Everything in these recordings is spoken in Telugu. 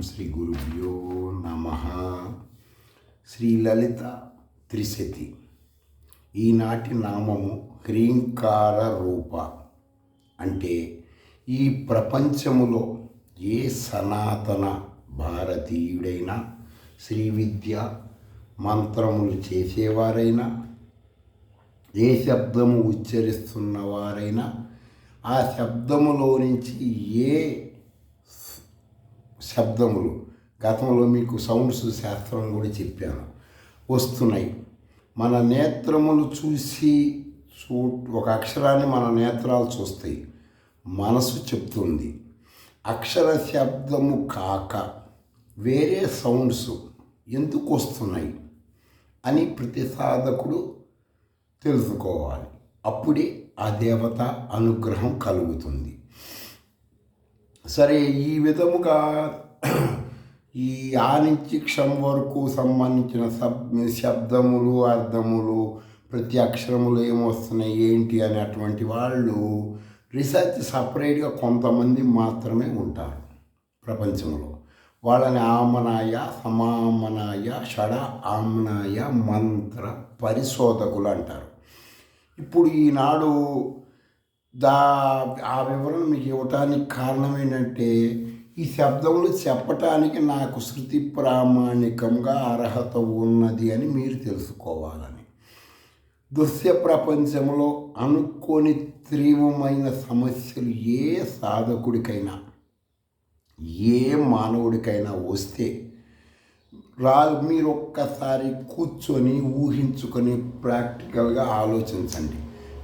శ్రీ గురుభ్యో నమ. శ్రీ లలిత త్రిశతి. ఈనాటి నామము హ్రీంకార రూప. అంటే ఈ ప్రపంచములో ఏ సనాతన భారతీయుడైనా శ్రీ విద్య మంత్రములు చేసేవారైనా ఏ శబ్దము ఉచ్చరిస్తున్నవారైనా ఆ శబ్దములో నుంచి ఏ శబ్దములు గతంలో మీకు సౌండ్స్ శాస్త్రం కూడా చెప్పాను వస్తున్నాయి. మన నేత్రములు చూసి ఒక అక్షరాన్ని మన నేత్రాలు చూస్తాయి, మనసు చెప్తుంది. అక్షర శబ్దము కాక వేరే సౌండ్స్ ఎందుకు వస్తున్నాయి అని ప్రతి సాధకుడు తెలుసుకోవాలి. అప్పుడే ఆ దేవత అనుగ్రహం కలుగుతుంది. సరే, ఈ విధముగా ఈ ఆ నుంచి క్షం వరకు సంబంధించిన శబ్దములు అర్థములు ప్రతి అక్షరములు ఏమొస్తున్నాయి ఏంటి అనేటువంటి వాళ్ళు రీసెర్చ్ సపరేట్గా కొంతమంది మాత్రమే ఉంటారు ప్రపంచంలో. వాళ్ళని ఆమనాయ, సమామనాయ, షడ ఆమనాయ మంత్ర పరిశోధకులు అంటారు. ఇప్పుడు ఈనాడు ఆ వివరణ మీకు ఇవ్వటానికి కారణం ఏంటంటే, ఈ శబ్దములు చెప్పటానికి నాకు శృతి ప్రామాణికంగా అర్హత ఉన్నది అని మీరు తెలుసుకోవాలని. దృశ్య ప్రపంచంలో అనుకోని తీవ్రమైన సమస్యలు ఏ సాధకుడికైనా ఏ మానవుడికైనా వస్తే మీరు ఒక్కసారి కూర్చొని ఊహించుకొని ప్రాక్టికల్గా ఆలోచించండి.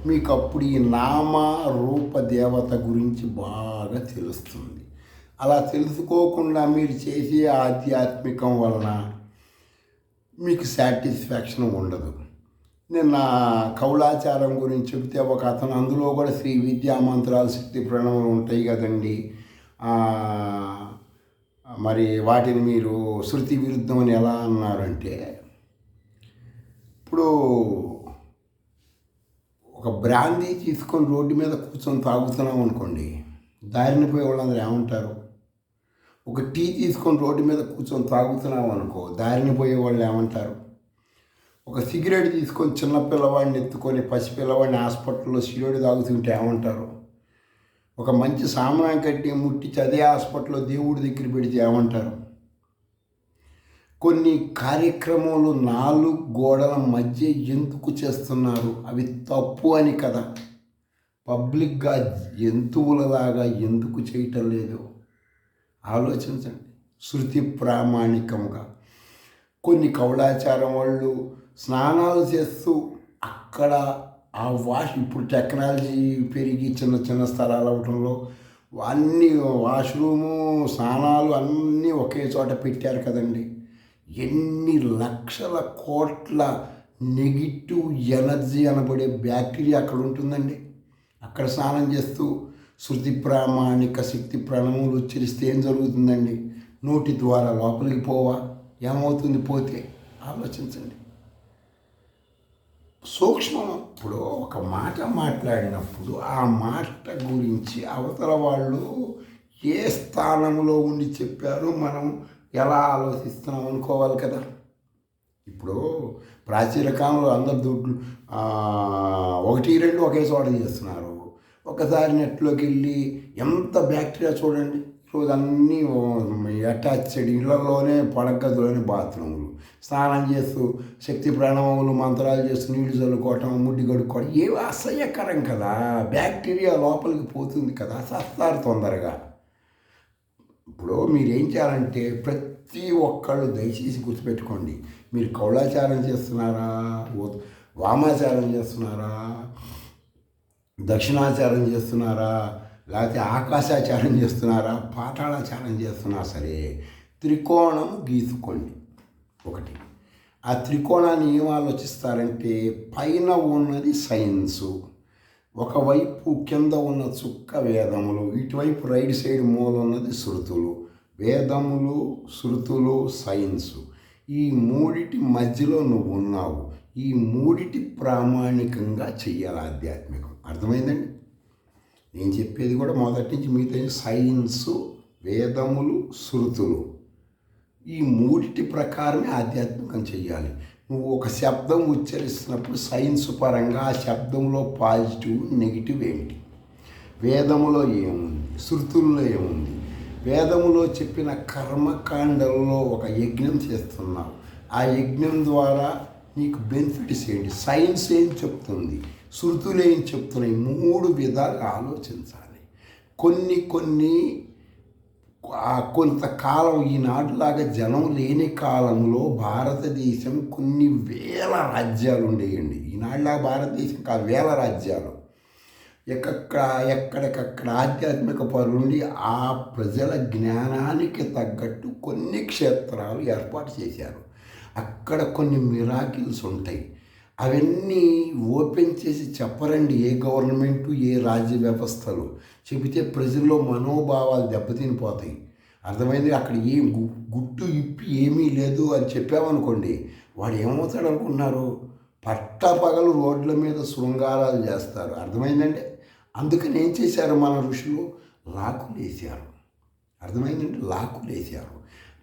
మీకు అప్పుడు ఈ నామ రూప దేవత గురించి బాగా తెలుస్తుంది. అలా తెలుసుకోకుండా మీరు చేసే ఆధ్యాత్మికం వలన మీకు సాటిస్ఫాక్షన్ ఉండదు. నిన్న కౌలాచారం గురించి చెబితే ఒక అతను, అందులో కూడా శ్రీ విద్యా మంత్రాలు శక్తి ప్రణామాలు ఉంటాయి కదండి, మరి వాటిని మీరు శృతి విరుద్ధం అని ఎలా అన్నారంటే, ఇప్పుడు ఒక బ్రాందీ తీసుకొని రోడ్డు మీద కూర్చొని తాగుతున్నాం అనుకోండి, దారిని పోయే వాళ్ళందరూ ఏమంటారు? ఒక టీ తీసుకొని రోడ్డు మీద కూర్చొని తాగుతున్నాం అనుకో, దారిని పోయే వాళ్ళు ఏమంటారు? ఒక సిగరెట్ తీసుకొని చిన్న పిల్లవాడిని ఎత్తుకొని పసిపిల్లవాడిని హాస్పిటల్లో సిగరెట్ తాగుతుంటే ఏమంటారు? ఒక మంచి సామాన్ కట్టి ముట్టించి అదే హాస్పిటల్లో దేవుడి దగ్గర పెడితే ఏమంటారు? కొన్ని కార్యక్రమాలు నాలుగు గోడల మధ్య ఎందుకు చేస్తున్నారు? అవి తప్పు అని కదా. పబ్లిక్గా జంతువులలాగా ఎందుకు చేయటం లేదు? ఆలోచించండి. శృతి ప్రామాణికంగా కొన్ని కౌలాచారం వాళ్ళు స్నానాలు చేస్తూ అక్కడ ఆ ఇప్పుడు టెక్నాలజీ పెరిగి చిన్న చిన్న స్థలాలు అవడంలో అన్నీ వాష్రూము స్నానాలు అన్నీ ఒకే చోట పెట్టారు కదండి. ఎన్ని లక్షల కోట్ల నెగిటివ్ ఎనర్జీ అనబడే బ్యాక్టీరియా అక్కడ ఉంటుందండి. అక్కడ స్నానం చేస్తూ శృతి ప్రామాణిక శక్తి ప్రణములు ఉచ్చరిస్తే ఏం జరుగుతుందండి? నోటి ద్వారా లోపలికి పోవా? ఏమవుతుంది పోతే? ఆలోచించండి. సూక్ష్మం. ఇప్పుడు ఒక మాట మాట్లాడినప్పుడు ఆ మాట గురించి అవతల వాళ్ళు ఏ స్థానంలో ఉండి చెప్పారో మనం ఎలా ఆలోచిస్తున్నాం అనుకోవాలి కదా. ఇప్పుడు ప్రాచీన కాలంలో అందరు దుడ్లు 1, 2 ఒకే చోట చేస్తున్నారు. ఒకసారి నెట్లోకి వెళ్ళి ఎంత బ్యాక్టీరియా చూడండి. రోజు అన్నీ అటాచ్డ్ ఇళ్లలోనే పడగదిలోనే బాత్రూములు, స్నానం చేస్తూ శక్తి ప్రణామాలు మంత్రాలు చేస్తూ నీళ్లు చల్లుకోవటం, ముడ్డి కడుక్కోవడం, ఏవి అసహ్యకరం కదా. బ్యాక్టీరియా లోపలికి పోతుంది కదా, సస్తారు తొందరగా. ఇప్పుడు మీరేం చేయాలంటే ప్రతి ఒక్కళ్ళు దయచేసి గుర్తుపెట్టుకోండి. మీరు కౌలాచారం చేస్తున్నారా, వామాచారం చేస్తున్నారా, దక్షిణాచారం చేస్తున్నారా, లేకపోతే ఆకాశాచారం చేస్తున్నారా, పాతాళాచారం చేస్తున్నా సరే త్రికోణం గీసుకోండి. ఒకటి, ఆ త్రికోణాన్ని ఏం ఆలోచిస్తారంటే, పైన ఉన్నది సైన్సు, ఒకవైపు కింద ఉన్న చుక్క వేదములు, ఇటువైపు రైట్ సైడ్ మూల ఉన్నది శృతులు. వేదములు, శృతులు, సైన్సు, ఈ మూడిటి మధ్యలో నువ్వు ఉన్నావు. ఈ మూడిటి ప్రామాణికంగా చెయ్యాలి ఆధ్యాత్మికం. అర్థమైందండి? నేను చెప్పేది కూడా మొదటి నుంచి మీతో సైన్సు, వేదములు, శృతులు, ఈ మూడిటి ప్రకారమే ఆధ్యాత్మికం చెయ్యాలి. నువ్వు ఒక శబ్దం ఉచ్చరిస్తున్నప్పుడు సైన్స్ పరంగా ఆ శబ్దంలో పాజిటివ్ నెగిటివ్ ఏంటి, వేదములో ఏముంది, శృతుల్లో ఏముంది, వేదములో చెప్పిన కర్మకాండలలో ఒక యజ్ఞం చేస్తున్నావు, ఆ యజ్ఞం ద్వారా నీకు బెనిఫిట్స్ ఏంటి, సైన్స్ ఏం చెప్తుంది, శృతులు ఏం చెప్తున్నాయి, 3 విధాలుగా ఆలోచించాలి. కొన్ని కొంతకాలం ఈనాటిలాగా జనం లేని కాలంలో భారతదేశం కొన్ని వేల రాజ్యాలు ఉండేయండి. ఈనాటిలాగా భారతదేశం కాదు, వేల రాజ్యాలు. ఎక్కడికక్కడ ఆధ్యాత్మిక పరుండి ఆ ప్రజల జ్ఞానానికి తగ్గట్టు కొన్ని క్షేత్రాలు ఏర్పాటు చేశారు. అక్కడ కొన్ని మిరాకిల్స్ ఉంటాయి. అవన్నీ ఓపెన్ చేసి చెప్పరండి ఏ గవర్నమెంటు, ఏ రాజ్య వ్యవస్థలు. చెబితే ప్రజల్లో మనోభావాలు దెబ్బతినిపోతాయి. అర్థమైంది? అక్కడ ఏం గుట్టు ఇప్పి ఏమీ లేదు అని చెప్పామనుకోండి, వాడు ఏమవుతాడు అనుకుంటున్నారు? పట్టపగలు రోడ్ల మీద శృంగారాలు చేస్తారు. అర్థమైందండి? అందుకని ఏం చేశారు మన ఋషులు? లాకులేశారు. అర్థమైందండి? లాకులేశారు.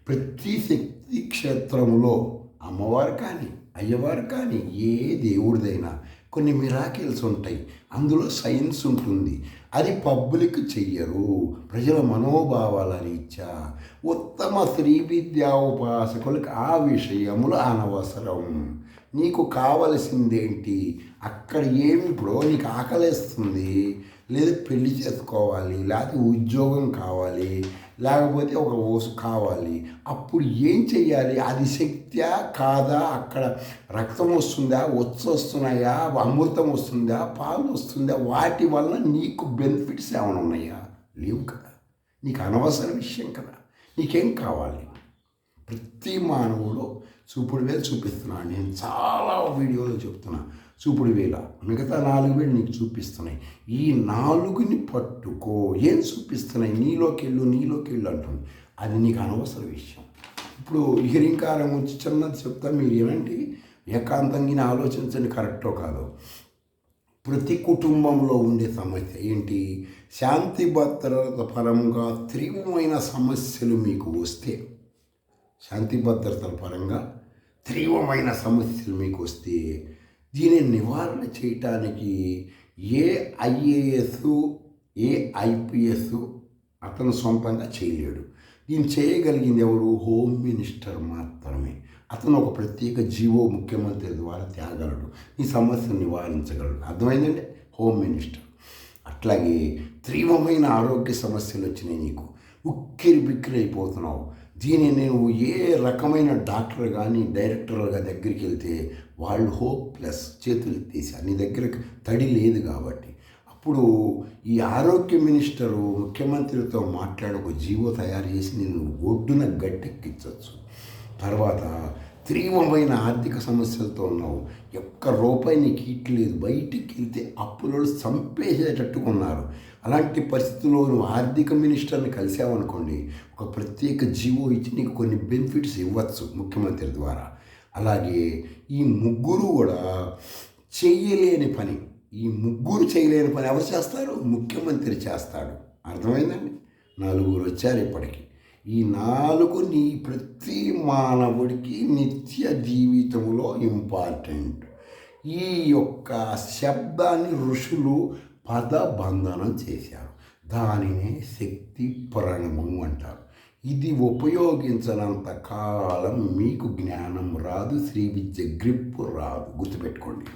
ప్రతి శక్తి క్షేత్రంలో అమ్మవారు కానీ అయ్యవారు కానీ ఏ దేవుడిదైనా కొన్ని మిరాకిల్స్ ఉంటాయి. అందులో సైన్స్ ఉంటుంది. అది పబ్లిక్ చెయ్యరు. ప్రజల మనోభావాల రీత్యా ఉత్తమ శ్రీ విద్యా ఉపాసకులకు ఆ విషయములు అనవసరం. నీకు కావలసిందేంటి? అక్కడ ఏమి, ఇప్పుడు నీకు ఆకలిస్తుంది, లేదా పెళ్లి చేసుకోవాలి, లేకపోతే ఉద్యోగం కావాలి, లేకపోతే ఒక ఓసు కావాలి, అప్పుడు ఏం చెయ్యాలి? అది శక్త్యా కాదా? అక్కడ రక్తం వస్తుందా, వస్తున్నాయా, అమృతం వస్తుందా, పాలు వస్తుందా? వాటి వల్ల నీకు బెనిఫిట్స్ ఏమైనా ఉన్నాయా? లేవు కదా. నీకు అనవసర విషయం కదా. నీకేం కావాలి? ప్రతి మానవుడు చూపుడు వేలు చూపిస్తున్నాను. నేను చాలా వీడియోలో చెప్తున్నా. చూపుడు వేల మిగతా 4 వేలు నీకు చూపిస్తున్నాయి. ఈ 4ని పట్టుకో. ఏం చూపిస్తున్నాయి? నీలోకి వెళ్ళు అంటుంది. అది నీకు అనవసర విషయం. ఇప్పుడు హిరింకారం వచ్చి చిన్నది చెప్తా, మీరు ఏమంటే ఏకాంతంగా ఆలోచించండి, కరెక్టో కాదో. ప్రతి కుటుంబంలో ఉండే సమస్య ఏంటి? శాంతి భద్రత పరంగా తీవ్రమైన సమస్యలు మీకు వస్తే, శాంతి భద్రతల పరంగా తీవ్రమైన సమస్యలు మీకు వస్తే, దీనిని నివారణ చేయటానికి ఏ ఐఏఎస్, ఏ ఐపీఎస్ అతను సొంతంగా చేయలేడు. దీన్ని చేయగలిగింది ఎవరు? హోమ్ మినిస్టర్ మాత్రమే. అతను ఒక ప్రత్యేక జీవో ముఖ్యమంత్రి ద్వారా తేగలడు, ఈ సమస్యను నివారించగలడు. అర్థమైందండి? Home minister. అట్లాగే తీవ్రమైన ఆరోగ్య సమస్యలు వచ్చినాయి, నీకు ఉక్కిరి బిక్కిరి అయిపోతున్నావు. దీనిని నువ్వు ఏ రకమైన డాక్టర్ కానీ డైరెక్టర్గా దగ్గరికి వెళ్తే వాళ్ళు హోప్లెస్, చేతులు ఎత్తేసారు. నీ దగ్గర తడి లేదు కాబట్టి అప్పుడు ఈ ఆరోగ్య మినిస్టరు ముఖ్యమంత్రితో మాట్లాడి ఒక జీవో తయారు చేసి నిన్ను ఒడ్డున గట్టెక్కించవచ్చు. తర్వాత తీవ్రమైన ఆర్థిక సమస్యలతో ఉన్నావు, ₹1 నీకు ఇట్లేదు, బయటికి వెళ్తే అప్పులలో చంపేసేటట్టుగా ఉన్నారు. అలాంటి పరిస్థితుల్లో నువ్వు ఆర్థిక మినిస్టర్ని కలిసావనుకోండి, ఒక ప్రత్యేక జీవో ఇచ్చి నీకు కొన్ని బెనిఫిట్స్ ఇవ్వచ్చు ముఖ్యమంత్రి ద్వారా. అలాగే ఈ ముగ్గురు కూడా చేయలేని పని ఎవరు చేస్తారు? ముఖ్యమంత్రి చేస్తాడు. అర్థమైందండి? 4 వచ్చారు ఇప్పటికి. ఈ 4 నీ ప్రతి మానవుడికి నిత్య జీవితంలో ఇంపార్టెంట్. ఈ యొక్క శబ్దాన్ని ఋషులు పదబంధనం చేశారు. దానినే శక్తి ప్రణవం అంటారు. ఇది ఉపయోగించనంత కాలం మీకు జ్ఞానం రాదు, శ్రీ విద్య గ్రిప్పు రాదు. గుర్తుపెట్టుకోండి.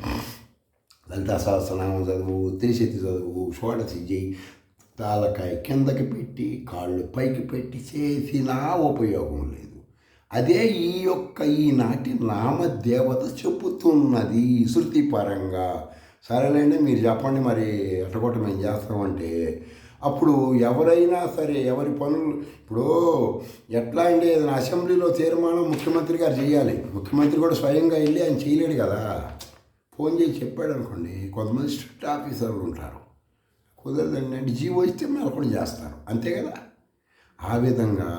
లలితా సహస్రనామం చదువు, త్రిశతి చదువు, షోడశి చేయి, తాలకాయ కిందకి పెట్టి కాళ్ళు పైకి పెట్టి చేసినా ఉపయోగం లేదు. అదే ఈనాటి నామదేవత చెబుతున్నది శృతిపరంగా. సరేలేండి, మీరు చెప్పండి మరి ఎట్టగొట్ట మేము చేస్తామంటే అప్పుడు ఎవరైనా సరే ఎవరి పనులు, ఇప్పుడు ఎట్లా అంటే ఏదైనా అసెంబ్లీలో తీర్మానం ముఖ్యమంత్రి గారు చేయాలి. ముఖ్యమంత్రి కూడా స్వయంగా వెళ్ళి ఆయన చేయలేడు కదా. ఫోన్ చేసి చెప్పాడు అనుకోండి, కొంతమంది స్ట్రిక్ట్ ఆఫీసర్లు ఉంటారు, కుదరదండి అంటే జీవో ఇస్తే మేము కూడా చేస్తారు, అంతే కదా. ఆ విధంగా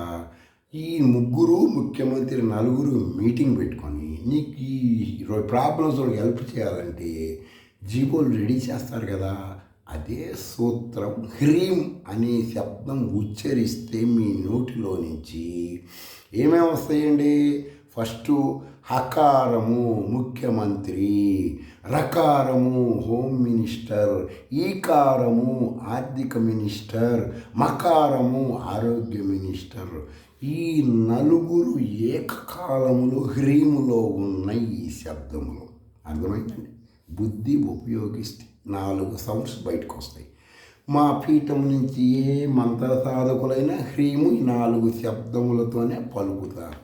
ఈ ముగ్గురు ముఖ్యమంత్రి 4 మీటింగ్ పెట్టుకొని నీకు ఈ ప్రాబ్లమ్స్ హెల్ప్ చేయాలంటే జీవోలు రెడీ చేస్తారు కదా. అదే సూత్రం హ్రీం అనే శబ్దం ఉచ్చరిస్తే మీ నోటిలో నుంచి ఏమేమి వస్తాయండి? ఫస్ట్ హకారము ముఖ్యమంత్రి, రకారము హోమ్ మినిస్టర్, ఈకారము ఆర్థిక మినిస్టర్, మకారము ఆరోగ్య మినిస్టర్. ఈ నలుగురు ఏకకాలములో హ్రీములో ఉన్న ఈ శబ్దములు అర్థమైందండి. బుద్ధి ఉపయోగిస్తే 4 సౌండ్స్ బయటకు వస్తాయి. మా పీఠం నుంచి ఏ మంత్ర సాధకులైనా హ్రీము ఈ 4 శబ్దములతోనే పలుకుతారు.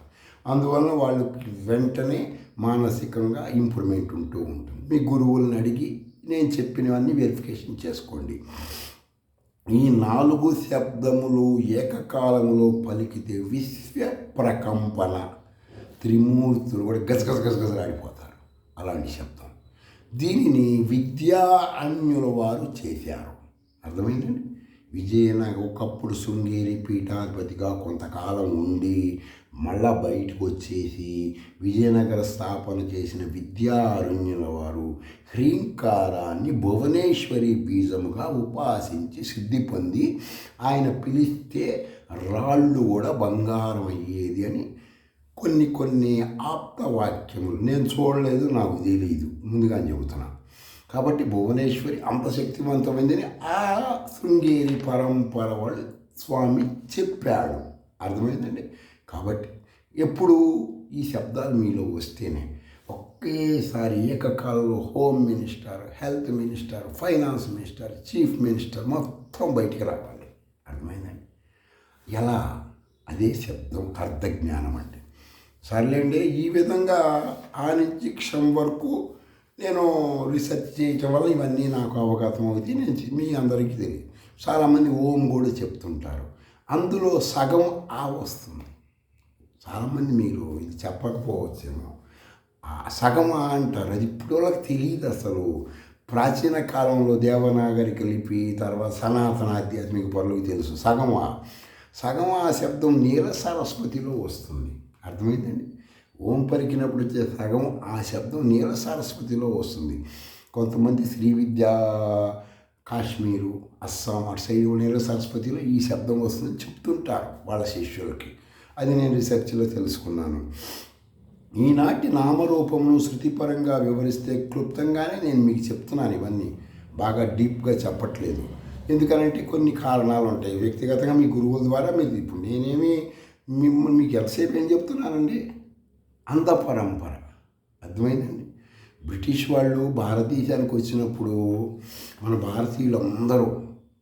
అందువలన వాళ్ళకి వెంటనే మానసికంగా ఇంప్రూవ్మెంట్ ఉంటూ ఉంటుంది. మీ గురువులను అడిగి నేను చెప్పినవన్నీ వెరిఫికేషన్ చేసుకోండి. ఈ 4 శబ్దములు ఏకకాలములో పలికితే విశ్వ ప్రకంపన, త్రిమూర్తులు కూడా గజగజగజగజలాడిపోతారు. అలాంటి శబ్దం. దీనిని విద్యా అన్యుల వారు చేశారు. అర్థమైందండి. విజయనగరం ఒకప్పుడు శృంగేరి పీఠాధిపతిగా కొంతకాలం ఉండి మళ్ళా బయటకు వచ్చేసి విజయనగర స్థాపన చేసిన విద్యారణ్యుల వారు హ్రీంకారాన్ని భువనేశ్వరి బీజముగా ఉపాసించి సిద్ధి పొంది ఆయన పిలిస్తే రాళ్ళు కూడా బంగారం అయ్యేది అని కొన్ని ఆప్తవాక్యములు నేను చూడలేదు, నాకు తెలియదు, ముందుగా చెబుతున్నా. కాబట్టి భువనేశ్వరి అంత శక్తివంతమైందని ఆ శృంగేరి పరంపర వాళ్ళు స్వామి చెప్పాడు. అర్థమైందండి. కాబట్టి ఎప్పుడు ఈ శబ్దాలు మీలో వస్తేనే ఒకేసారి ఏకకాలంలో home minister, health minister, finance minister, chief minister మొత్తం బయటికి రావాలి. అర్థమైందండి. ఎలా? అదే శబ్దం అర్థజ్ఞానం అంటే. సర్లేండి, ఈ విధంగా ఆ నుంచి క్షం వరకు నేను రీసెర్చ్ చేయటం వల్ల ఇవన్నీ నాకు అవగతం అవుతాయి. నేను మీ అందరికీ తెలియదు. చాలామంది ఓం కూడా చెప్తుంటారు, అందులో సగం ఆ వస్తుంది. చాలామంది మీరు ఇది చెప్పకపోవచ్చేమో, సగం ఆ అంటారు. అది ఇప్పుడు వాళ్ళకి తెలియదు అసలు. ప్రాచీన కాలంలో దేవనాగరిక లిపి, తర్వాత సనాతన ఆధ్యాత్మిక పనులకు తెలుసు. సగం ఆ శబ్దం నీల సరస్వతిలో వస్తుంది. అర్థమైందండి. ఓం పలికినప్పుడు వచ్చే సగం ఆ శబ్దం నీల సరస్వతిలో వస్తుంది. కొంతమంది శ్రీ విద్యా కాశ్మీరు, అస్సాం అటు సైడ్ నీల సరస్వతిలో ఈ శబ్దం వస్తుందని చెప్తుంటారు వాళ్ళ శిష్యులకి. అది నేను రీసెర్చ్లో తెలుసుకున్నాను. ఈనాటి నామరూపమును శృతిపరంగా వివరిస్తే క్లుప్తంగానే నేను మీకు చెప్తున్నాను. ఇవన్నీ బాగా డీప్గా చెప్పట్లేదు. ఎందుకనంటే కొన్ని కారణాలు ఉంటాయి. వ్యక్తిగతంగా మీ గురువుల ద్వారా మీరు ఇప్పుడు నేనేమి మీకు ఎంతసేపు ఏం చెప్తున్నానండి, అంత పరంపర. అర్థమైందండి. బ్రిటిష్ వాళ్ళు భారతదేశానికి వచ్చినప్పుడు మన భారతీయులు అందరూ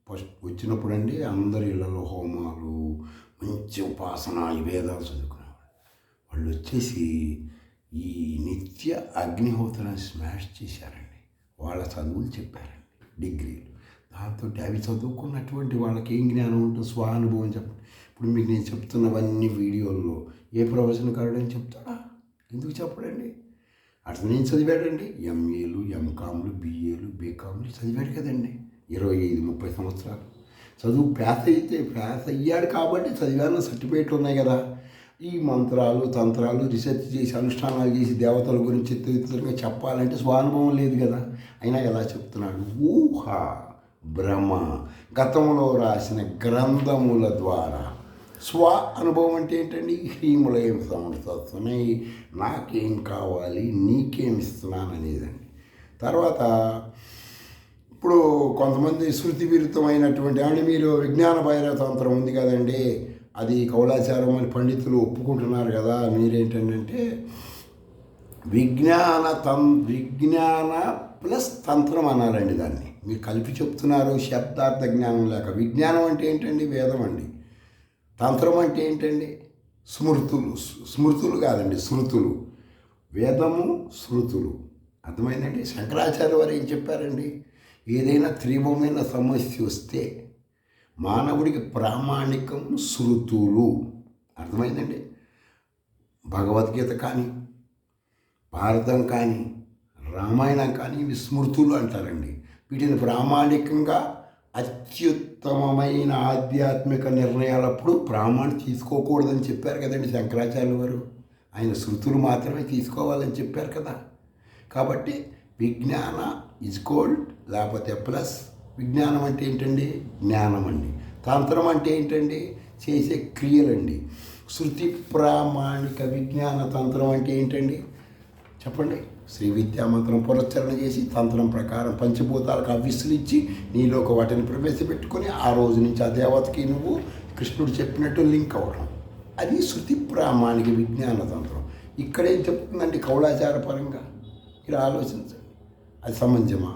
ఫస్ట్ వచ్చినప్పుడు అండి అందరి ఇళ్లలో హోమాలు, మంచి ఉపాసన, ఈ వేదాలు చదువుకునేవాళ్ళు. వాళ్ళు వచ్చేసి ఈ నిత్య అగ్నిహోత్రాన్ని స్మాష్ చేశారండి. వాళ్ళ చదువులు చెప్పారండి, డిగ్రీలు. దాంతో అవి చదువుకున్నటువంటి వాళ్ళకి ఏం జ్ఞానం ఉంటుంది, స్వానుభవం చెప్పండి. ఇప్పుడు మీకు నేను చెప్తున్నవన్నీ వీడియోల్లో ఏ ప్రవచనకారుడు అని చెప్తాడా? ఎందుకు చెప్పడండి? అట్లా నేను చదివాడండి. ఎంఏలు, ఎంకామ్లు, బిఏలు, బీకామ్లు చదివాడు కదండి. 25-30 సంవత్సరాలు చదువు ప్యాస్ అయ్యాడు కాబట్టి చదివాను సర్టిఫికేట్లు ఉన్నాయి కదా. ఈ మంత్రాలు, తంత్రాలు రీసెర్చ్ చేసి అనుష్ఠానాలు చేసి దేవతల గురించి ఎత్తుగా చెప్పాలంటే స్వానుభవం లేదు కదా. అయినా ఎలా చెప్తున్నాడు? ఊహ, భ్రమ, గతంలో రాసిన గ్రంథముల ద్వారా. స్వ అనుభవం అంటే ఏంటండి? హ్రీములో ఏం సౌండ్స్ వస్తున్నాయి, నాకేం కావాలి, నీకేం ఇస్తున్నాను అనేదండి. తర్వాత ఇప్పుడు కొంతమంది శృతి విరుద్ధమైనటువంటి అంటే మీరు విజ్ఞాన భైరవ తంత్రం ఉంది కదండి, అది కౌలాచారం అని పండితులు ఒప్పుకుంటున్నారు కదా. మీరేంటంటే విజ్ఞాన ప్లస్ తంత్రం అనాలండి దాన్ని. మీరు కలిపి చెప్తున్నారు. శబ్దార్థ జ్ఞానం లేక. విజ్ఞానం అంటే ఏంటండి? వేదం అండి. తంత్రం అంటే ఏంటండి? స్మృతులు కాదండి, శృతులు. వేదము, శృతులు. అర్థమైందండి. శంకరాచార్య వారు ఏం చెప్పారండి? ఏదైనా తీవ్రమైన సమస్య వస్తే మానవుడికి ప్రామాణికం శృతులు. అర్థమైందండి. భగవద్గీత కానీ, భారతం కానీ, రామాయణం కానీ ఇవి స్మృతులు అంటారండి. వీటిని ప్రామాణికంగా అత్యుత్తమమైన ఆధ్యాత్మిక నిర్ణయాలప్పుడు ప్రామాణిక తీసుకోకూడదని చెప్పారు కదండి శంకరాచార్యుల వారు. ఆయన శృతులు మాత్రమే తీసుకోవాలని చెప్పారు కదా. కాబట్టి విజ్ఞాన ఈజ్ కోల్డ్ లేకపోతే ప్లస్ విజ్ఞానం అంటే ఏంటండి? జ్ఞానం అండి. తంత్రం అంటే ఏంటండి? చేసే క్రియలండి. శృతి ప్రామాణిక విజ్ఞాన తంత్రం అంటే ఏంటండి? చెప్పండి. శ్రీ విద్యామంత్రం పురస్చరణ చేసి తంత్రం ప్రకారం పంచభూతాలకు అవ్విస్సులు ఇచ్చి నీలోకి వాటిని ప్రవేశపెట్టుకొని ఆ రోజు నుంచి ఆ దేవతకి నువ్వు కృష్ణుడు చెప్పినట్టు లింక్ అవ్వడం, అది శృతి ప్రామాణిక విజ్ఞాన తంత్రం. ఇక్కడేం చెప్తుందండి కౌలాచార పరంగా? మీరు ఆలోచించండి, అది సమంజమా?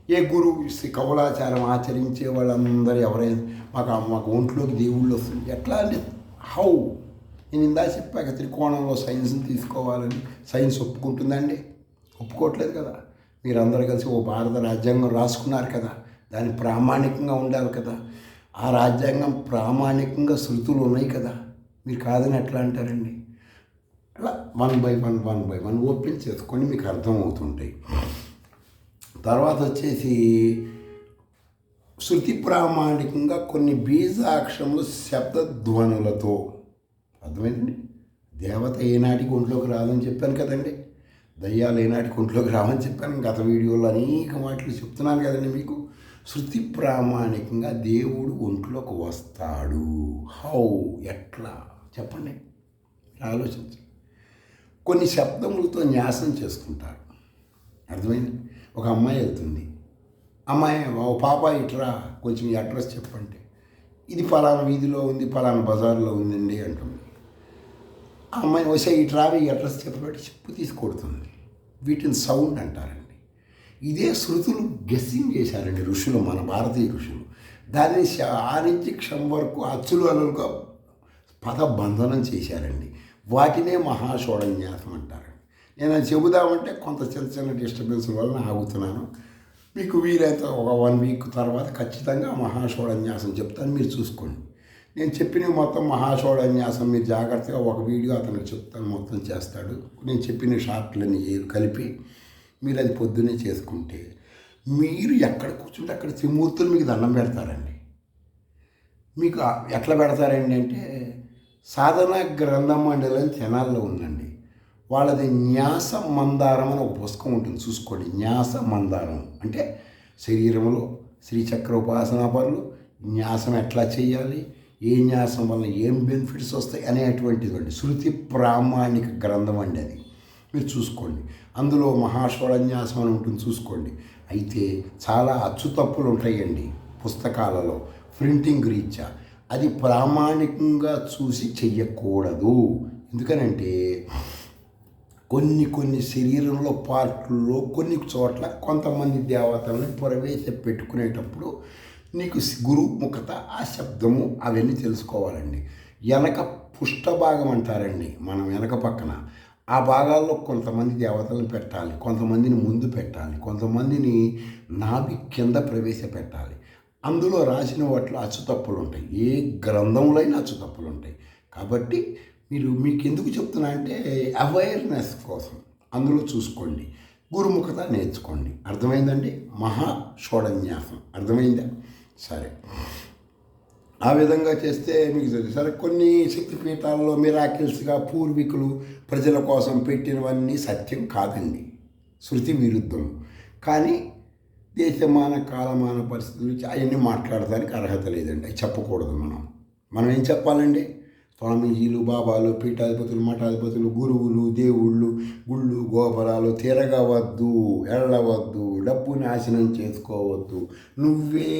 ఏ గురువు కౌలాచారం ఆచరించే వాళ్ళందరూ ఎవరైనా మాకు ఒంట్లోకి దేవుళ్ళు వస్తుంది ఎట్లా అంటే హౌ? నేను ఇందా చెప్పాక త్రికోణంలో సైన్స్ని తీసుకోవాలని. సైన్స్ ఒప్పుకుంటుందండి? ఒప్పుకోవట్లేదు కదా. మీరందరూ కలిసి ఓ భారత రాజ్యాంగం రాసుకున్నారు కదా, దాని ప్రామాణికంగా ఉండాలి కదా. ఆ రాజ్యాంగం ప్రామాణికంగా శృతులు ఉన్నాయి కదా, మీరు కాదని ఎట్లా అంటారండి? అలా వన్ బై వన్ ఓపెన్ చేసుకొని మీకు అర్థమవుతుంటాయి. తర్వాత వచ్చేసి శృతి ప్రామాణికంగా కొన్ని బీజాక్షరములు శబ్దధ్వనులతో, అర్థమైందండి? దేవత ఏనాటికి ఒంట్లోకి రాదని చెప్పాను కదండి, దయ్యాలు ఏనాటికి ఒంట్లోకి రావని చెప్పాను గత వీడియోలో అనేక మాటలు చెప్తున్నాను కదండి మీకు. శృతి ప్రామాణికంగా దేవుడు ఒంట్లోకి వస్తాడు. హౌ? ఎట్లా? చెప్పండి, ఆలోచించండి. కొన్ని శబ్దములతో న్యాసం చేసుకుంటారు, అర్థమైంది? ఒక అమ్మాయి వెళ్తుంది, అమ్మాయి ఓ పాప ఇట్రా కొంచెం ఈ అడ్రస్ చెప్పండి, ఇది ఫలానా వీధిలో ఉంది, ఫలానా బజార్లో ఉందండి అంటుంది. ఆ అమ్మాయి వస్తే ఇట్రావి ఈ అడ్రస్ చెప్పబెట్టి చెప్పు తీసుకొడుతుంది. వీటిని సౌండ్ అంటారండి. ఇదే శృతులు గెస్సింగ్ చేశారండి ఋషులు, మన భారతీయ ఋషులు. దాన్ని ఆ నుంచి క్షం వరకు అచ్చులు అలులుగా పదబంధనం చేశారండి. వాటినే మహాషోడన్యాసం అంటారండి. నేను అది చెబుదామంటే కొంత చిన్న డిస్టర్బెన్స్ వలన ఆగుతున్నాను. మీకు వీలైతే ఒక 1 వీక్ తర్వాత ఖచ్చితంగా మహాషోడన్యాసం చెప్తాను, మీరు చూసుకోండి. నేను చెప్పిన మొత్తం మహాషోడన్యాసం మీరు జాగ్రత్తగా ఒక వీడియో అతనికి చెప్తాను, మొత్తం చేస్తాడు. నేను చెప్పిన షార్ట్లన్నీ కలిపి మీరు అది పొద్దున్నే చేసుకుంటే మీరు ఎక్కడ కూర్చుంటే అక్కడ త్రిమూర్తులు మీకు దండం పెడతారండి. మీకు ఎట్లా పెడతారండి అంటే, సాధన గ్రంథ మండలి తెనాల్లో ఉందండి. వాళ్ళది న్యాస మందారం అని ఒక పుస్తకం ఉంటుంది, చూసుకోండి. న్యాస మందారం అంటే శరీరంలో శ్రీచక్ర ఉపాసనా పనులు, న్యాసం ఎట్లా చేయాలి, ఏ న్యాసం వల్ల ఏం బెనిఫిట్స్ వస్తాయి అనేటువంటిది అండి. శృతి ప్రామాణిక గ్రంథం అండి అది, మీరు చూసుకోండి. అందులో మహాషోడన్యాసం అని ఉంటుంది, చూసుకోండి. అయితే చాలా అచ్చుతప్పులు ఉంటాయండి పుస్తకాలలో ప్రింటింగ్ రీత్యా. అది ప్రామాణికంగా చూసి చెయ్యకూడదు. ఎందుకనంటే కొన్ని శరీరంలో పార్టుల్లో కొన్ని చోట్ల కొంతమంది దేవతలను ప్రవేశపెట్టుకునేటప్పుడు నీకు గురుముఖత, ఆ శబ్దము అవన్నీ తెలుసుకోవాలండి. వెనక పుష్టభాగం అంటారండి, మనం వెనక పక్కన ఆ భాగాల్లో కొంతమంది దేవతలను పెట్టాలి, కొంతమందిని ముందు పెట్టాలి, కొంతమందిని నాభి కింద ప్రవేశపెట్టాలి. అందులో రాసిన వాటిలో అచ్చుతప్పులు ఉంటాయి, ఏ గ్రంథంలో అయినా అచ్చుతప్పులు ఉంటాయి. కాబట్టి మీకు ఎందుకు చెప్తున్నా అంటే అవేర్నెస్ కోసం అందులో చూసుకోండి, గురుముఖత నేర్చుకోండి. అర్థమైందండి? మహాషోడన్యాసం అర్థమైందా? సరే, ఆ విధంగా చేస్తే మీకు తెలుసు. సరే, కొన్ని శక్తిపీఠాల్లో మిరాకిల్స్గా పూర్వీకులు ప్రజల కోసం పెట్టినవన్నీ సత్యం కాదండి, శృతి విరుద్ధం. కానీ దేశమాన కాలమాన పరిస్థితులు అవన్నీ మాట్లాడడానికి అర్హత లేదండి, అవి చెప్పకూడదు. మనం ఏం చెప్పాలండి? స్వామీజీలు, బాబాలు, పీఠాధిపతులు, మఠాధిపతులు, గురువులు, దేవుళ్ళు, గుళ్ళు, గోపురాలు తిరగవద్దు, వెళ్ళవద్దు, డబ్బు నాశనం చేసుకోవద్దు, నువ్వే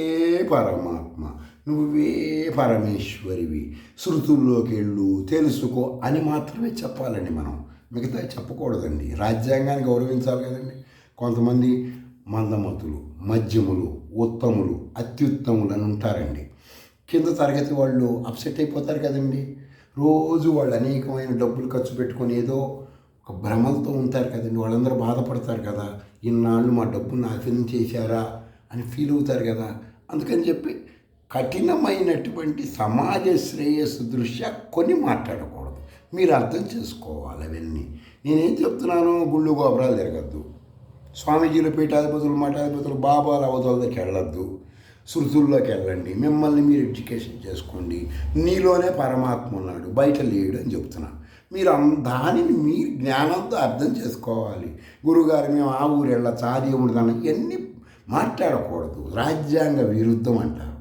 పరమాత్మ, నువ్వే పరమేశ్వరివి, శృతుల్లోకి వెళ్ళు, తెలుసుకో అని మాత్రమే చెప్పాలండి. మనం మిగతా చెప్పకూడదండి. రాజ్యాంగాన్ని గౌరవించాలి కదండి. కొంతమంది మందమతులు, మధ్యములు, ఉత్తములు, అత్యుత్తములు అని ఉంటారండి. కింద తరగతి వాళ్ళు అప్సెట్ అయిపోతారు కదండి. రోజు వాళ్ళు అనేకమైన డబ్బులు ఖర్చు పెట్టుకొని ఏదో ఒక భ్రమలతో ఉంటారు కదండి. వాళ్ళందరూ బాధపడతారు కదా, ఇన్నాళ్ళు మా డబ్బును నాశనం చేశారా అని ఫీల్ అవుతారు కదా. అందుకని చెప్పి కఠినమైనటువంటి సమాజ శ్రేయస్సు దృష్ట్యా కొన్ని మాట్లాడకూడదు, మీరు అర్థం చేసుకోవాలి అవన్నీ. నేనేం చెప్తున్నాను, గుళ్ళు గోపురాలు తిరగద్దు, స్వామీజీలు, పీఠాధిపతులు, మఠాధిపతులు, బాబాల అవతలకి వెళ్ళొద్దు, శృతుల్లోకి వెళ్ళండి, మిమ్మల్ని మీరు ఎడ్యుకేషన్ చేసుకోండి. నీలోనే పరమాత్మ ఉన్నాడు, బయట లేడు అని చెప్తున్నాను. మీరు దానిని మీరు జ్ఞానంతో అర్థం చేసుకోవాలి. గురుగారు మేము ఆ ఊరు వెళ్ళచ్చు, ఆ దేవుడు దాన్ని, ఇవన్నీ మాట్లాడకూడదు, రాజ్యాంగ విరుద్ధం అంటారు.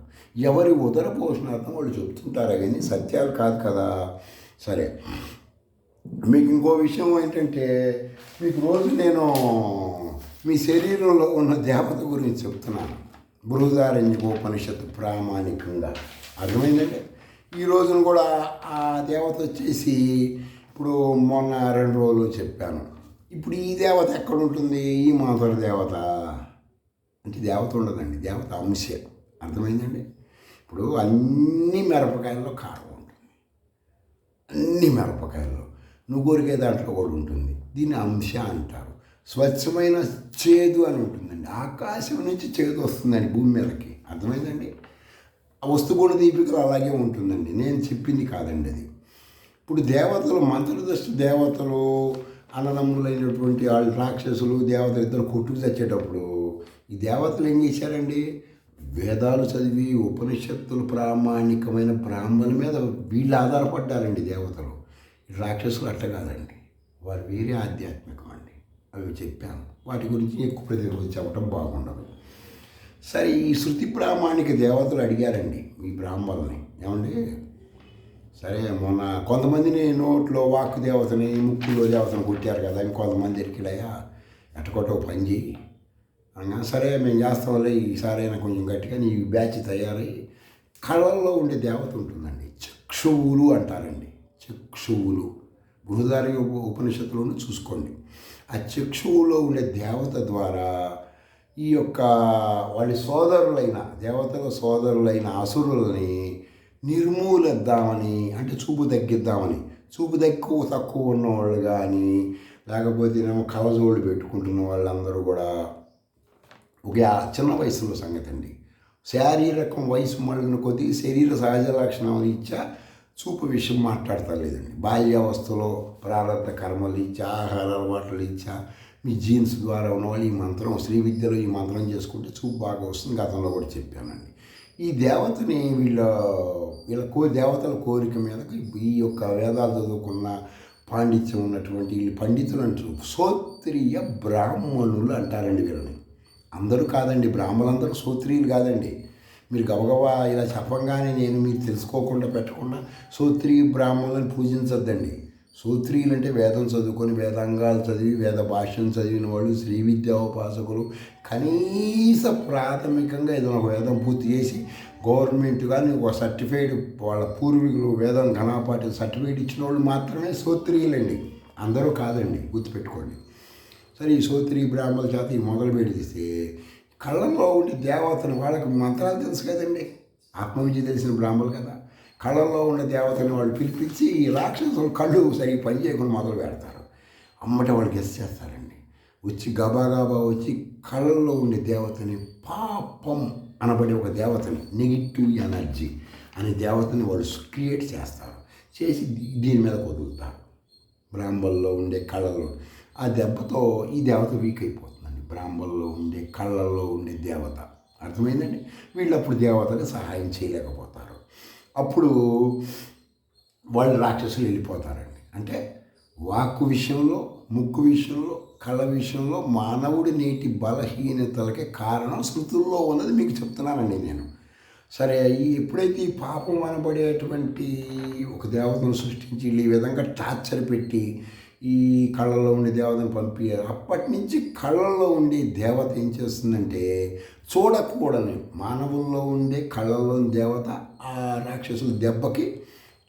ఎవరి ఉదర పోషణార్థం వాళ్ళు చెప్తుంటారు కానీ సత్యాలు కాదు కదా. సరే, మీకు ఇంకో విషయం ఏంటంటే, మీకు రోజు నేను మీ శరీరంలో ఉన్న దేవత గురించి చెప్తున్నాను. బృహదారణ్యకోపనిషత్తు ప్రామాణికంగా అర్థమైందంటే, ఈ రోజున కూడా ఆ దేవత వచ్చేసి ఇప్పుడు మొన్న 2 రోజులు చెప్పాను. ఇప్పుడు ఈ దేవత ఎక్కడ ఉంటుంది? ఈ మాతృ దేవత అంటే దేవత ఉండదండి, దేవత అంశ. అర్థమైందండి? ఇప్పుడు అన్ని మిరపకాయల్లో కారం ఉంటుంది, అన్ని మిరపకాయల్లో నువ్వు కోరికే దాంట్లో కూడా ఉంటుంది. దీన్ని అంశ అంటారు. స్వచ్ఛమైన చేదు అని ఉంటుందండి, ఆకాశం నుంచి చేదు వస్తుందండి భూమి మీదకి. అర్థమైందండి? ఆ వస్తుగుణ దీపికలు అలాగే ఉంటుందండి, నేను చెప్పింది కాదండి అది. ఇప్పుడు దేవతలు, మంత్రదృష్టి దేవతలు, అన్నదమ్ములైనటువంటి వాళ్ళు రాక్షసులు దేవతలు ఇద్దరు కొట్టుకు తెచ్చేటప్పుడు ఈ దేవతలు ఏం చేశారండి? వేదాలు చదివి ఉపనిషత్తులు ప్రామాణికమైన బ్రాహ్మణుల మీద వీళ్ళు ఆధారపడ్డారండి దేవతలు. రాక్షసులు అట్ట కాదండి, వారు వేరే ఆధ్యాత్మికం అండి. అవి చెప్పాను, వాటి గురించి ఎక్కువ ప్రతిరోజు చెప్పడం బాగుండదు. సరే, ఈ శృతి ప్రామాణిక దేవతలు అడిగారండి ఈ బ్రాహ్మణుల్ని, ఏమండి సరే మొన్న కొంతమందిని నోట్లో వాక్కు దేవతని, ముక్కులో దేవతను కొట్టారు కదా, ఇంకొంతమంది ఎరికిడయా ఎట్టకొట్ట పని చేయి అనగా, సరే మేము చేస్తాంలే, ఈసారి అయినా కొంచెం గట్టిగా నీ బ్యాచ్ తయారై కళ్ళల్లో ఉండే దేవత ఉంటుందండి, చక్షువులు అంటారండి. చక్షువులు బృహదారి ఉపనిషత్తులను చూసుకోండి. ఆ చక్షువులో ఉండే దేవత ద్వారా ఈ యొక్క వాళ్ళ సోదరులైన దేవతల సోదరులైన అసురులని నిర్మూలిద్దామని, అంటే చూపు తగ్గిద్దామని, చూపు తక్కువ ఉన్నవాళ్ళు కానీ లేకపోతే కళ్ళజోళ్ళు పెట్టుకుంటున్న వాళ్ళందరూ కూడా ఒక చిన్న వయసులో సంగతి అండి. శారీరకం వయసు మళ్ళిన కొద్దీ శరీర సహజ లక్షణాలు ఇచ్చా చూపు విషయం మాట్లాడతా లేదండి. బాల్యావస్థలో ప్రారంభ కర్మలు ఇచ్చా, ఆహార అలవాట్లు ఇచ్చా, మీ జీన్స్ ద్వారా ఉన్నవాళ్ళు ఈ మంత్రం, శ్రీ విద్యలో ఈ మంత్రం చేసుకుంటే చూపు బాగా వస్తుంది. గతంలో కూడా చెప్పానండి. ఈ దేవతని వీళ్ళ దేవతల కోరిక మీదకి ఈ యొక్క వేదాలు చదువుకున్న పాండిత్యం ఉన్నటువంటి వీళ్ళు పండితులు అంటారు, శ్రోత్రియ బ్రాహ్మణులు అంటారండి వీళ్ళని. అందరూ కాదండి, బ్రాహ్మణులందరూ శ్రోత్రియులు కాదండి. మీరు గబగబా ఇలా చెప్పంగానే నేను మీరు తెలుసుకోకుండా పెట్టకుండా శ్రోత్రియ బ్రాహ్మణులను పూజించొద్దండి. శ్రోత్రియులు అంటే వేదం చదువుకొని, వేదాంగాలు చదివి, వేద భాష్యం చదివిన వాళ్ళు, శ్రీ విద్యాోపాసకులు, కనీస ప్రాథమికంగా ఏదైనా ఒక వేదం పూర్తి చేసి గవర్నమెంట్ కానీ ఒక సర్టిఫైడ్ వాళ్ళ పూర్వీకులు వేదం ఘనాపాటి సర్టిఫికేట్ ఇచ్చిన వాళ్ళు మాత్రమే శ్రోత్రియులండి, అందరూ కాదండి, గుర్తుపెట్టుకోండి. సరే, ఈ శ్రోత్రియ బ్రాహ్మణుల చేత ఈ మొదలు పెడితే కళ్ళల్లో ఉండే దేవతను, వాళ్ళకి మంత్రాలు తెలుసు కదండి, ఆత్మవిద్య తెలిసిన బ్రాహ్మణులు కదా, కళ్ళల్లో ఉన్న దేవతని వాళ్ళు పిలిపించి ఈ రాక్షసులు కళ్ళు సరిగ్గా పని చేయకుండా మొదలు పెడతారు. అమ్మట వాళ్ళు గెస్ చేస్తారండి, వచ్చి గబాగబా వచ్చి కళ్ళల్లో ఉండే దేవతని, పాపం అనబడే ఒక దేవతని, నెగిటివ్ ఎనర్జీ అనే దేవతని వాళ్ళు క్రియేట్ చేస్తారు. చేసి దీని మీద వదులుతారు బ్రాహ్మణుల్లో ఉండే కళ్ళల్లో. ఆ దెబ్బతో ఈ దేవత వీక్ అయిపోతుందండి, బ్రాహ్మణుల్లో ఉండే కళ్ళల్లో ఉండే దేవత. అర్థమైందండి? వీళ్ళు అప్పుడు దేవతకు సహాయం చేయలేకపోతారు. అప్పుడు వాళ్ళు రాక్షసులు వెళ్ళిపోతారండి. అంటే వాక్కు విషయంలో, ముక్కు విషయంలో, కళ్ళ విషయంలో మానవుడి నేటి బలహీనతలకే కారణం శృతుల్లో ఉన్నది మీకు చెప్తున్నానండి నేను. సరే, ఎప్పుడైతే ఈ పాపం అనబడేటువంటి ఒక దేవతను సృష్టించి ఈ విధంగా టార్చర్ పెట్టి ఈ కళ్ళల్లో ఉండే దేవతను పంపించారు, అప్పటి నుంచి కళ్ళల్లో ఉండే దేవత ఏం చేస్తుందంటే, చూడకూడని మానవుల్లో ఉండే కళ్ళల్లో దేవత ఆ రాక్షసుల దెబ్బకి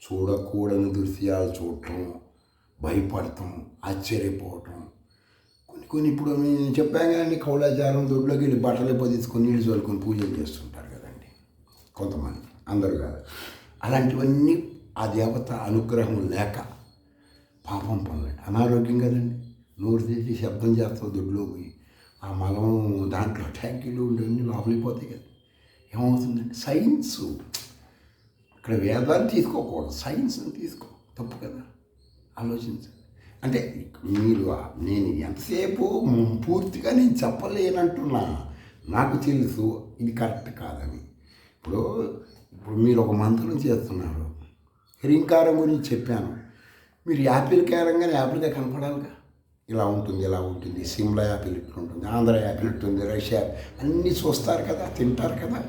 చూడకూడని దృశ్యాలు చూడటం, భయపడటం, ఆశ్చర్యపోవటం. కొన్ని ఇప్పుడు నేను చెప్పాను కానీ కౌలాచారం దొడ్లోకి వెళ్ళి బట్టలు పొదించుకొని నీళ్ళు చల్లుకొని పూజలు చేస్తుంటారు కదండి కొంతమంది, అందరూ కాదు. అలాంటివన్నీ ఆ దేవత అనుగ్రహం లేక పాపం పనులు, అనారోగ్యం కదండి. నోరు తెచ్చి శబ్దం చేస్తావు దొడ్లో పోయి, ఆ మలం దాంట్లో ట్యాంకీలు ఉండేవన్నీ లోపలికి పోతాయి కదా, ఏమవుతుందండి? సైన్సు ఇక్కడ వేదాన్ని తీసుకోకూడదు, సైన్స్ని తీసుకో, తప్పు కదా, ఆలోచించండి. అంటే మీరు నేను ఎంతసేపు పూర్తిగా నేను చెప్పలేనంటున్నా, నాకు తెలుసు ఇది కరెక్ట్ కాదని. ఇప్పుడు మీరు ఒక మంత్రం చేస్తున్నారు, హ్రీంకారం గురించి చెప్పాను, మీరు యాపిల్ కారంగానే యాపిల్గా కనపడాలిగా, ఇలా ఉంటుంది ఇలా ఉంటుంది, సిమ్లా యాపిల్ ఇట్లా ఉంటుంది, ఆంధ్ర యాపిల్ ఉంటుంది, రష్యా అన్నీ చూస్తారు కదా, తింటారు కదా.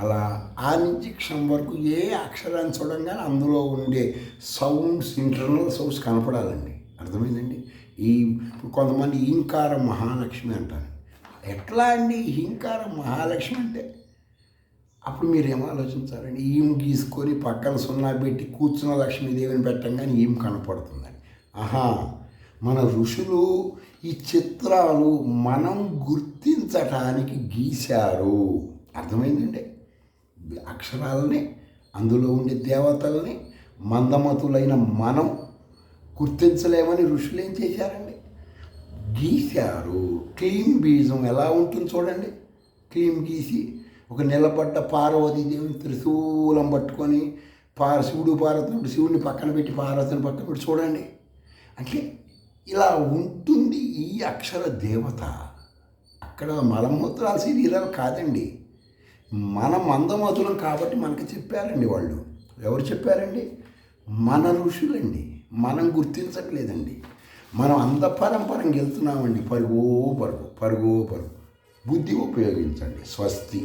అలా ఆ నుంచి క్షం వరకు ఏ అక్షరాన్ని చూడంగానే అందులో ఉండే సౌండ్స్, ఇంటర్నల్ సౌండ్స్ కనపడాలండి. అర్థమైందండి. ఈ కొంతమంది ఈంకార మహాలక్ష్మి అంటారు. ఎట్లా అండి ఈంకార మహాలక్ష్మి అంటే? అప్పుడు మీరు ఏం ఆలోచించాలండి? ఈమె గీసుకొని పక్కన సున్నా పెట్టి కూర్చున్న లక్ష్మీదేవిని పెట్టంగానే ఈమె కనపడుతుందండి. ఆహా, మన ఋషులు ఈ చిత్రాలు మనం గుర్తించటానికి గీశారు. అర్థమైందండి. అక్షరాలని, అందులో ఉండే దేవతల్ని మందమతులైన మనం గుర్తించలేమని ఋషులు ఏం చేశారండి? గీశారు. క్లీం బీజం ఎలా ఉంటుంది చూడండి. క్లీం గీసి ఒక నిలబడ్డ పార్వతీదేవిని త్రిశూలం పట్టుకొని శివుడు పార్వతి, శివుడిని పక్కన పెట్టి పార్వతిని పక్కన పెట్టి చూడండి. అంటే ఇలా ఉంటుంది ఈ అక్షర దేవత. అక్కడ మలమూత్రాల శరీరాలు కాదండి, మన మందమతులం కాబట్టి మనకి చెప్పారండి. వాళ్ళు ఎవరు చెప్పారండి? మన ఋషులండి. మనం గుర్తించట్లేదండి. మనం అంత పరంపరంగా వెళ్తున్నామండి. పరుగో పరుగు. బుద్ధి ఉపయోగించండి. స్వస్తి.